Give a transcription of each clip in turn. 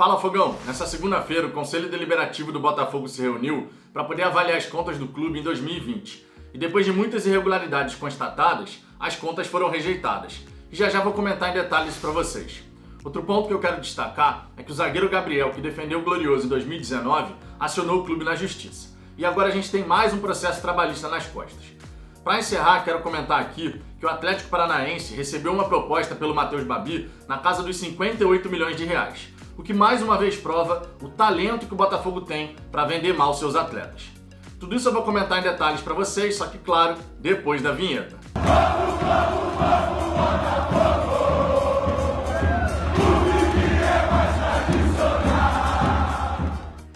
Fala, Fogão! Nessa segunda-feira, o Conselho Deliberativo do Botafogo se reuniu para poder avaliar as contas do clube em 2020. E depois de muitas irregularidades constatadas, as contas foram rejeitadas. E já vou comentar em detalhes isso para vocês. Outro ponto que eu quero destacar é que o zagueiro Gabriel, que defendeu o Glorioso em 2019, acionou o clube na justiça. E agora a gente tem mais um processo trabalhista nas costas. Para encerrar, quero comentar aqui que o Atlético Paranaense recebeu uma proposta pelo Matheus Babi na casa dos 58 milhões de reais, o que mais uma vez prova o talento que o Botafogo tem para vender mal seus atletas. Tudo isso eu vou comentar em detalhes para vocês, só que claro, depois da vinheta.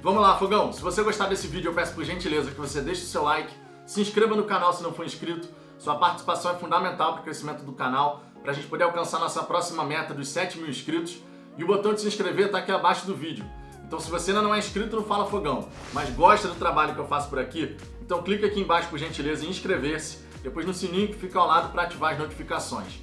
Vamos lá, Fogão! Se você gostar desse vídeo, eu peço por gentileza que você deixe o seu like, se inscreva no canal se não for inscrito. Sua participação é fundamental para o crescimento do canal, para a gente poder alcançar nossa próxima meta dos 7 mil inscritos. E o botão de se inscrever está aqui abaixo do vídeo. Então se você ainda não é inscrito no Fala Fogão, mas gosta do trabalho que eu faço por aqui, então clica aqui embaixo por gentileza em inscrever-se, depois no sininho que fica ao lado para ativar as notificações.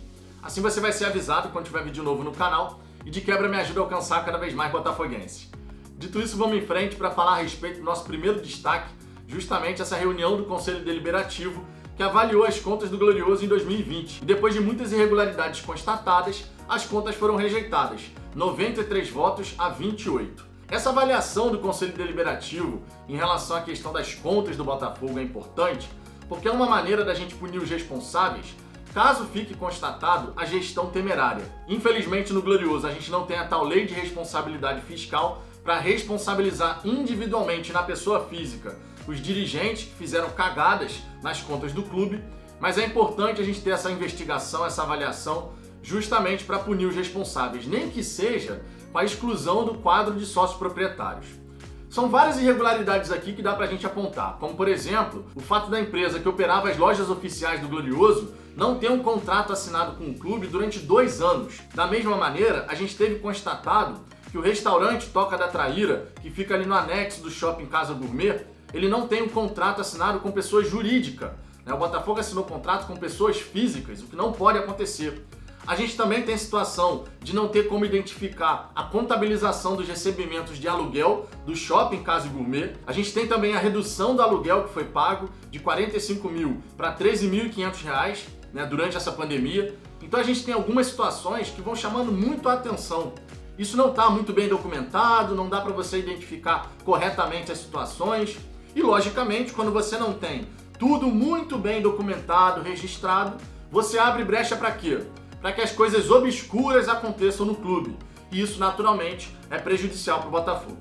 Assim você vai ser avisado quando tiver vídeo novo no canal e de quebra me ajuda a alcançar cada vez mais botafoguenses. Dito isso, vamos em frente para falar a respeito do nosso primeiro destaque, justamente essa reunião do Conselho Deliberativo que avaliou as contas do Glorioso em 2020. E depois de muitas irregularidades constatadas, as contas foram rejeitadas, 93 votos a 28. Essa avaliação do Conselho Deliberativo em relação à questão das contas do Botafogo é importante, porque é uma maneira da gente punir os responsáveis caso fique constatado a gestão temerária. Infelizmente, no Glorioso, a gente não tem a tal lei de responsabilidade fiscal para responsabilizar individualmente na pessoa física os dirigentes que fizeram cagadas nas contas do clube, mas é importante a gente ter essa investigação, essa avaliação, justamente para punir os responsáveis, nem que seja com a exclusão do quadro de sócios proprietários. São várias irregularidades aqui que dá pra gente apontar, como por exemplo, o fato da empresa que operava as lojas oficiais do Glorioso não ter um contrato assinado com o clube durante 2 anos. Da mesma maneira, a gente teve constatado que o restaurante Toca da Traíra, que fica ali no anexo do Shopping Casa Gourmet, ele não tem um contrato assinado com pessoa jurídica. O Botafogo assinou contrato com pessoas físicas, o que não pode acontecer. A gente também tem a situação de não ter como identificar a contabilização dos recebimentos de aluguel do Shopping Casa Gourmet. A gente tem também a redução do aluguel que foi pago de 45 mil para 13.500 reais, durante essa pandemia. Então a gente tem algumas situações que vão chamando muito a atenção. Isso não está muito bem documentado, não dá para você identificar corretamente as situações. E logicamente, quando você não tem tudo muito bem documentado, registrado, você abre brecha para quê? Para que as coisas obscuras aconteçam no clube. E isso, naturalmente, é prejudicial para o Botafogo.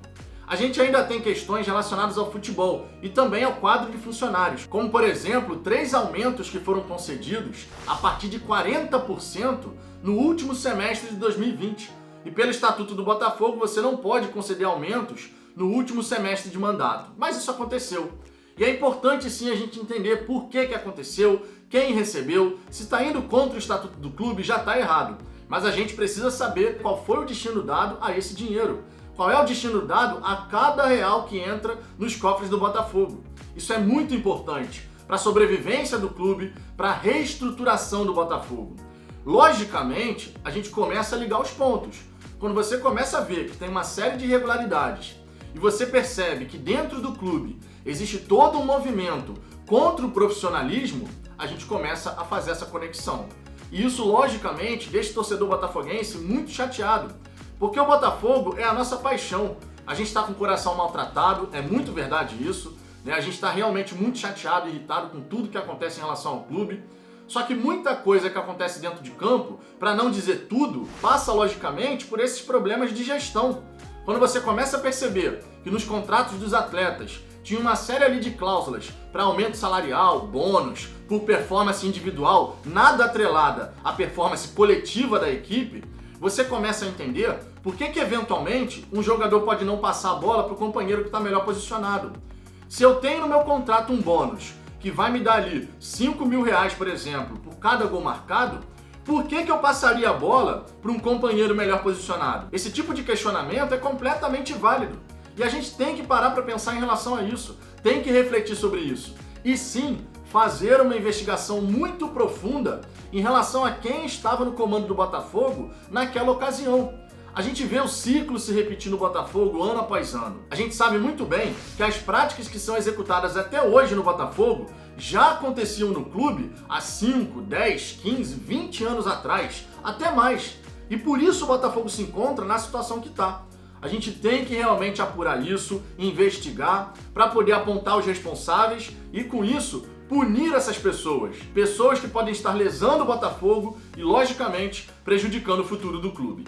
A gente ainda tem questões relacionadas ao futebol e também ao quadro de funcionários, como, por exemplo, 3 aumentos que foram concedidos a partir de 40% no último semestre de 2020. E pelo Estatuto do Botafogo, você não pode conceder aumentos no último semestre de mandato. Mas isso aconteceu. E é importante sim a gente entender por que aconteceu, quem recebeu, se está indo contra o Estatuto do clube já está errado. Mas a gente precisa saber qual foi o destino dado a esse dinheiro. Qual é o destino dado a cada real que entra nos cofres do Botafogo. Isso é muito importante para a sobrevivência do clube, para a reestruturação do Botafogo. Logicamente, a gente começa a ligar os pontos. Quando você começa a ver que tem uma série de irregularidades e você percebe que dentro do clube existe todo um movimento contra o profissionalismo, a gente começa a fazer essa conexão. E isso, logicamente, deixa o torcedor botafoguense muito chateado, porque o Botafogo é a nossa paixão. A gente está com o coração maltratado, é muito verdade isso, A gente está realmente muito chateado e irritado com tudo que acontece em relação ao clube. Só que muita coisa que acontece dentro de campo, para não dizer tudo, passa logicamente por esses problemas de gestão. Quando você começa a perceber que nos contratos dos atletas tinha uma série ali de cláusulas para aumento salarial, bônus, por performance individual, nada atrelada à performance coletiva da equipe, você começa a entender por que eventualmente um jogador pode não passar a bola para o companheiro que está melhor posicionado. Se eu tenho no meu contrato um bônus que vai me dar ali 5 mil reais, por exemplo, por cada gol marcado, por que eu passaria a bola para um companheiro melhor posicionado? Esse tipo de questionamento é completamente válido. E a gente tem que parar para pensar em relação a isso, tem que refletir sobre isso. E sim, fazer uma investigação muito profunda em relação a quem estava no comando do Botafogo naquela ocasião. A gente vê o ciclo se repetir no Botafogo ano após ano. A gente sabe muito bem que as práticas que são executadas até hoje no Botafogo já aconteciam no clube há 5, 10, 15, 20 anos atrás, até mais. E por isso o Botafogo se encontra na situação que está. A gente tem que realmente apurar isso, investigar, para poder apontar os responsáveis e, com isso, punir essas pessoas. Pessoas que podem estar lesando o Botafogo e, logicamente, prejudicando o futuro do clube.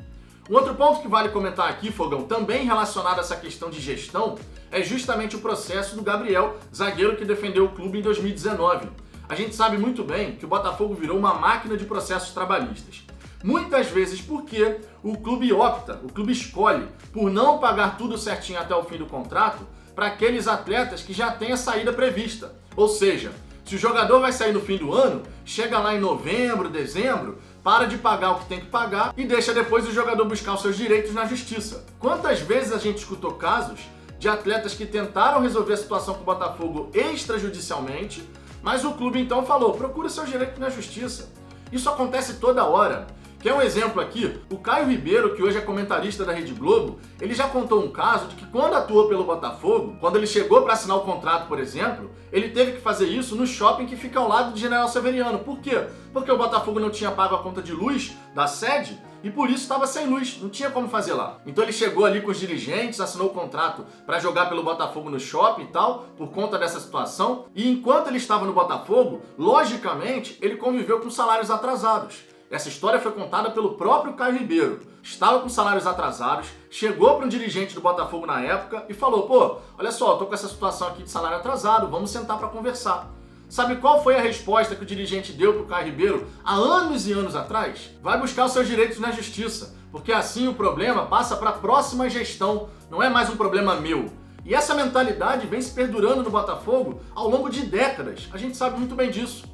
Um outro ponto que vale comentar aqui, Fogão, também relacionado a essa questão de gestão, é justamente o processo do Gabriel, zagueiro que defendeu o clube em 2019. A gente sabe muito bem que o Botafogo virou uma máquina de processos trabalhistas. Muitas vezes porque o clube opta, o clube escolhe por não pagar tudo certinho até o fim do contrato para aqueles atletas que já têm a saída prevista. Ou seja, se o jogador vai sair no fim do ano, chega lá em novembro, dezembro, para de pagar o que tem que pagar e deixa depois o jogador buscar os seus direitos na justiça. Quantas vezes a gente escutou casos de atletas que tentaram resolver a situação com o Botafogo extrajudicialmente, mas o clube então falou, procura seus direitos na justiça. Isso acontece toda hora. Quer um exemplo aqui? O Caio Ribeiro, que hoje é comentarista da Rede Globo, ele já contou um caso de que quando atuou pelo Botafogo, quando ele chegou para assinar o contrato, por exemplo, ele teve que fazer isso no shopping que fica ao lado de General Severiano. Por quê? Porque o Botafogo não tinha pago a conta de luz da sede e por isso estava sem luz, não tinha como fazer lá. Então ele chegou ali com os dirigentes, assinou o contrato para jogar pelo Botafogo no shopping e tal, por conta dessa situação. E enquanto ele estava no Botafogo, logicamente, ele conviveu com salários atrasados. Essa história foi contada pelo próprio Caio Ribeiro. Estava com salários atrasados, chegou para um dirigente do Botafogo na época e falou, pô, olha só, eu tô com essa situação aqui de salário atrasado, vamos sentar para conversar. Sabe qual foi a resposta que o dirigente deu para o Caio Ribeiro há anos e anos atrás? Vai buscar os seus direitos na justiça, porque assim o problema passa para a próxima gestão, não é mais um problema meu. E essa mentalidade vem se perdurando no Botafogo ao longo de décadas, a gente sabe muito bem disso.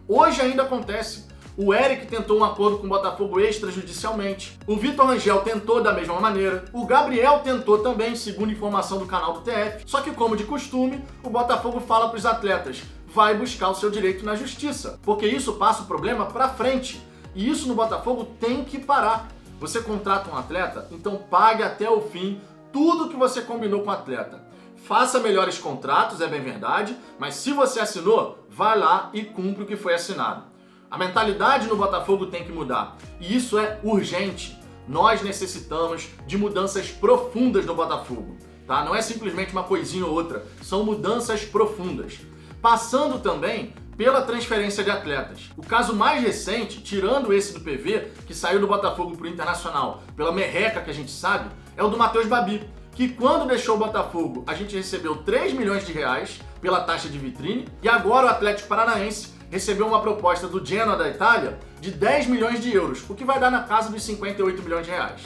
Hoje ainda acontece. O Eric tentou um acordo com o Botafogo extrajudicialmente. O Vitor Rangel tentou da mesma maneira. O Gabriel tentou também, segundo informação do canal do TF. Só que, como de costume, o Botafogo fala para os atletas, vai buscar o seu direito na justiça, porque isso passa o problema para frente. E isso no Botafogo tem que parar. Você contrata um atleta, então pague até o fim tudo que você combinou com o atleta. Faça melhores contratos, é bem verdade, mas se você assinou, vai lá e cumpre o que foi assinado. A mentalidade no Botafogo tem que mudar, e isso é urgente. Nós necessitamos de mudanças profundas no Botafogo, tá? Não é simplesmente uma coisinha ou outra, são mudanças profundas. Passando também pela transferência de atletas. O caso mais recente, tirando esse do PV, que saiu do Botafogo para o Internacional, pela merreca que a gente sabe, é o do Matheus Babi, que quando deixou o Botafogo, a gente recebeu 3 milhões de reais pela taxa de vitrine, e agora o Atlético Paranaense recebeu uma proposta do Genoa da Itália de 10 milhões de euros, o que vai dar na casa dos 58 milhões de reais.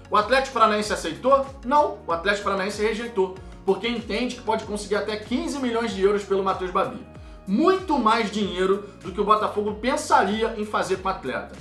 O Atlético Paranaense aceitou? Não, o Atlético Paranaense rejeitou, porque entende que pode conseguir até 15 milhões de euros pelo Matheus Babi. Muito mais dinheiro do que o Botafogo pensaria em fazer com o atleta.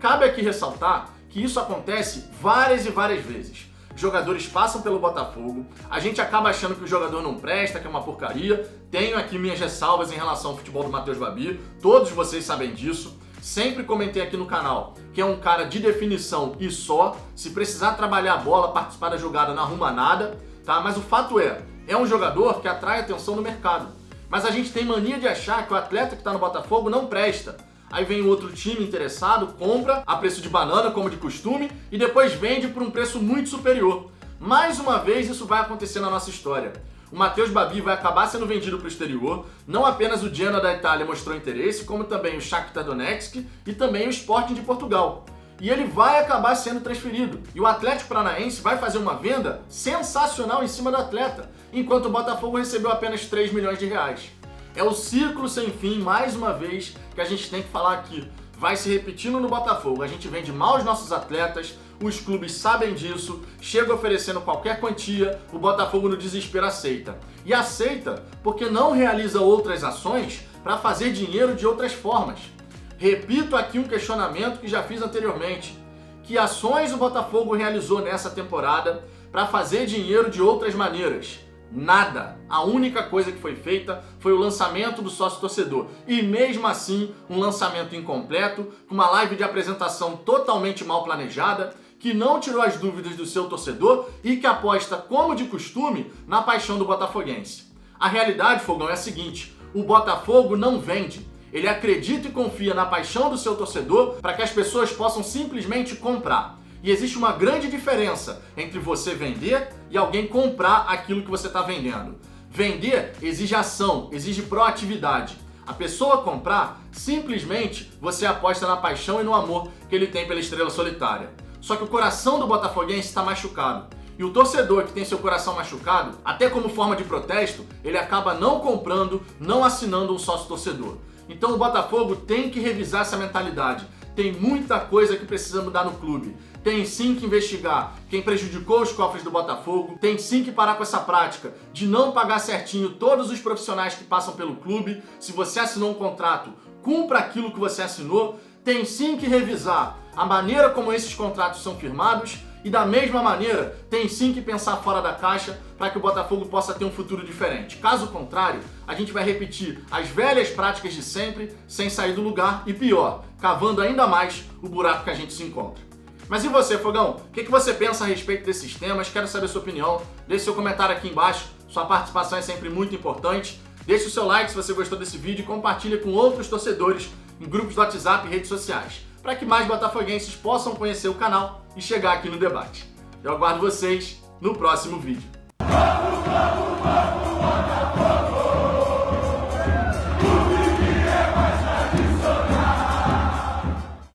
Cabe aqui ressaltar que isso acontece várias e várias vezes. Jogadores passam pelo Botafogo, a gente acaba achando que o jogador não presta, que é uma porcaria. Tenho aqui minhas ressalvas em relação ao futebol do Matheus Babi, todos vocês sabem disso. Sempre comentei aqui no canal que é um cara de definição e só. Se precisar trabalhar a bola, participar da jogada, não arruma nada, tá? Mas o fato é um jogador que atrai atenção no mercado. Mas a gente tem mania de achar que o atleta que está no Botafogo não presta. Aí vem um outro time interessado, compra a preço de banana, como de costume, e depois vende por um preço muito superior. Mais uma vez isso vai acontecer na nossa história. O Matheus Babi vai acabar sendo vendido para o exterior, não apenas o Genoa da Itália mostrou interesse, como também o Shakhtar Donetsk e também o Sporting de Portugal. E ele vai acabar sendo transferido. E o Atlético Paranaense vai fazer uma venda sensacional em cima do atleta, enquanto o Botafogo recebeu apenas 3 milhões de reais. É o ciclo sem fim, mais uma vez, que a gente tem que falar aqui. Vai se repetindo no Botafogo. A gente vende mal os nossos atletas, os clubes sabem disso, chega oferecendo qualquer quantia, o Botafogo no desespero aceita. E aceita porque não realiza outras ações para fazer dinheiro de outras formas. Repito aqui um questionamento que já fiz anteriormente. Que ações o Botafogo realizou nessa temporada para fazer dinheiro de outras maneiras? Nada. A única coisa que foi feita foi o lançamento do sócio-torcedor. E mesmo assim, um lançamento incompleto, com uma live de apresentação totalmente mal planejada, que não tirou as dúvidas do seu torcedor e que aposta, como de costume, na paixão do botafoguense. A realidade, Fogão, é a seguinte: o Botafogo não vende. Ele acredita e confia na paixão do seu torcedor para que as pessoas possam simplesmente comprar. E existe uma grande diferença entre você vender e alguém comprar aquilo que você está vendendo. Vender exige ação, exige proatividade. A pessoa comprar, simplesmente você aposta na paixão e no amor que ele tem pela Estrela Solitária. Só que o coração do botafoguense está machucado. E o torcedor que tem seu coração machucado, até como forma de protesto, ele acaba não comprando, não assinando um sócio torcedor. Então o Botafogo tem que revisar essa mentalidade. Tem muita coisa que precisa mudar no clube. Tem sim que investigar quem prejudicou os cofres do Botafogo. Tem sim que parar com essa prática de não pagar certinho todos os profissionais que passam pelo clube. Se você assinou um contrato, cumpra aquilo que você assinou. Tem sim que revisar a maneira como esses contratos são firmados. E da mesma maneira, tem sim que pensar fora da caixa para que o Botafogo possa ter um futuro diferente. Caso contrário, a gente vai repetir as velhas práticas de sempre, sem sair do lugar e pior, cavando ainda mais o buraco que a gente se encontra. Mas e você, Fogão? O que você pensa a respeito desses temas? Quero saber sua opinião. Deixe seu comentário aqui embaixo. Sua participação é sempre muito importante. Deixe o seu like se você gostou desse vídeo e compartilhe com outros torcedores em grupos do WhatsApp e redes sociais, para que mais botafoguenses possam conhecer o canal e chegar aqui no debate. Eu aguardo vocês no próximo vídeo. Vamos, Botafogo!